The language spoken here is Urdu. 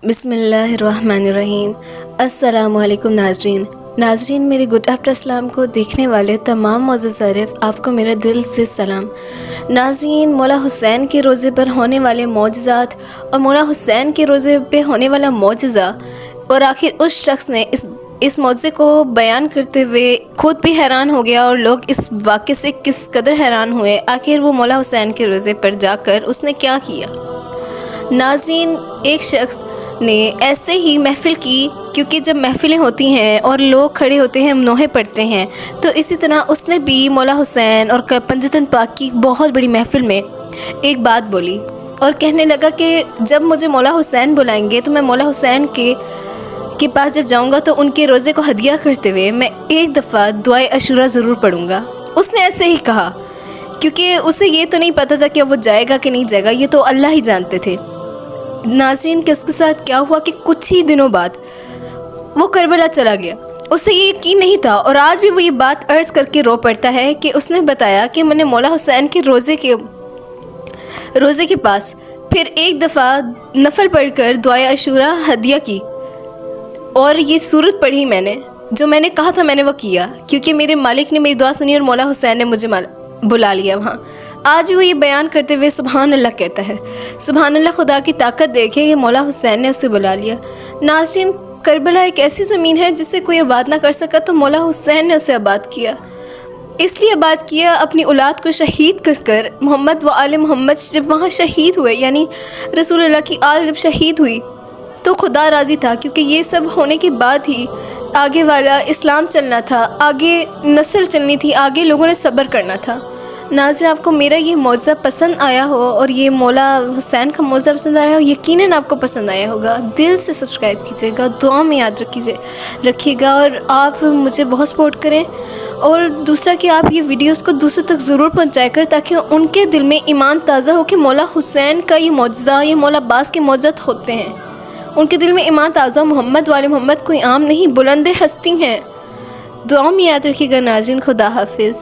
بسم اللہ الرحمن الرحیم۔ السلام علیکم ناظرین میرے گڈ آفٹر اسلام کو دیکھنے والے تمام معزز عارف آپ کو میرا دل سے سلام۔ ناظرین، مولا حسین کے روزے پر ہونے والے معجزات اور مولا حسین کے روزے پہ ہونے والا معجزہ، اور آخر اس شخص نے اس معجزے کو بیان کرتے ہوئے خود بھی حیران ہو گیا اور لوگ اس واقعے سے کس قدر حیران ہوئے۔ آخر وہ مولا حسین کے روزے پر جا کر اس نے کیا کیا؟ ناظرین، ایک شخص نے ایسے ہی محفل کی، کیونکہ جب محفلیں ہوتی ہیں اور لوگ کھڑے ہوتے ہیں، نوحے پڑھتے ہیں، تو اسی طرح اس نے بھی مولا حسین اور پنجتن پاک کی بہت بڑی محفل میں ایک بات بولی اور کہنے لگا کہ جب مجھے مولا حسین بلائیں گے تو میں مولا حسین کے پاس جب جاؤں گا تو ان کے روزے کو ہدیہ کرتے ہوئے میں ایک دفعہ دعائے عاشورہ ضرور پڑھوں گا۔ اس نے ایسے ہی کہا، کیونکہ اسے یہ تو نہیں پتہ تھا کہ وہ جائے گا کہ نہیں جائے گا، یہ تو اللہ ہی جانتے تھے۔ ناظرین، کہ اس کے ساتھ کیا ہوا کہ کچھ ہی دنوں بعد وہ کربلا چلا گیا۔ اسے یہ یقین نہیں تھا، اور آج بھی وہ یہ بات عرض کر کے رو پڑتا ہے کہ اس نے بتایا کہ میں نے مولا حسین کے روزے کے پاس پھر ایک دفعہ نفل پڑھ کر دعائے عاشورہ ہدیہ کی، اور یہ سورت پڑھی میں نے، جو میں نے کہا تھا میں نے وہ کیا، کیونکہ میرے مالک نے میری دعا سنی اور مولا حسین نے مجھے بلا لیا وہاں۔ آج بھی وہ یہ بیان کرتے ہوئے سبحان اللہ کہتا ہے۔ سبحان اللہ، خدا کی طاقت دیکھے کہ مولا حسین نے اسے بلا لیا۔ ناظرین، کربلا ایک ایسی زمین ہے جسے کوئی آباد نہ کر سکا، تو مولا حسین نے اسے آباد کیا۔ اس لیے آباد کیا اپنی اولاد کو شہید کر محمد و آل محمد جب وہاں شہید ہوئے، یعنی رسول اللہ کی آل جب شہید ہوئی تو خدا راضی تھا، کیونکہ یہ سب ہونے کے بعد ہی آگے والا اسلام چلنا تھا، آگے نسل چلنی تھی، آگے لوگوں نے صبر کرنا تھا۔ ناظرین، آپ کو میرا یہ معجزہ پسند آیا ہو اور یہ مولا حسین کا معجزہ پسند آیا ہو، یقیناً آپ کو پسند آیا ہوگا۔ دل سے سبسکرائب کیجیے گا، دعا میں یاد رکھیے گا، اور آپ مجھے بہت سپورٹ کریں۔ اور دوسرا کہ آپ یہ ویڈیوز کو دوسروں تک ضرور پہنچایا کر، تاکہ ان کے دل میں ایمان تازہ ہو کہ مولا حسین کا یہ معجزہ، یہ مولا عباس کے معجزات ہوتے ہیں، ان کے دل میں ایمان تازہ ہو۔ محمد والے محمد کوئی عام نہیں، بلند ہستی ہیں۔ دعا میں یاد رکھیے گا ناظرین۔ خدا حافظ۔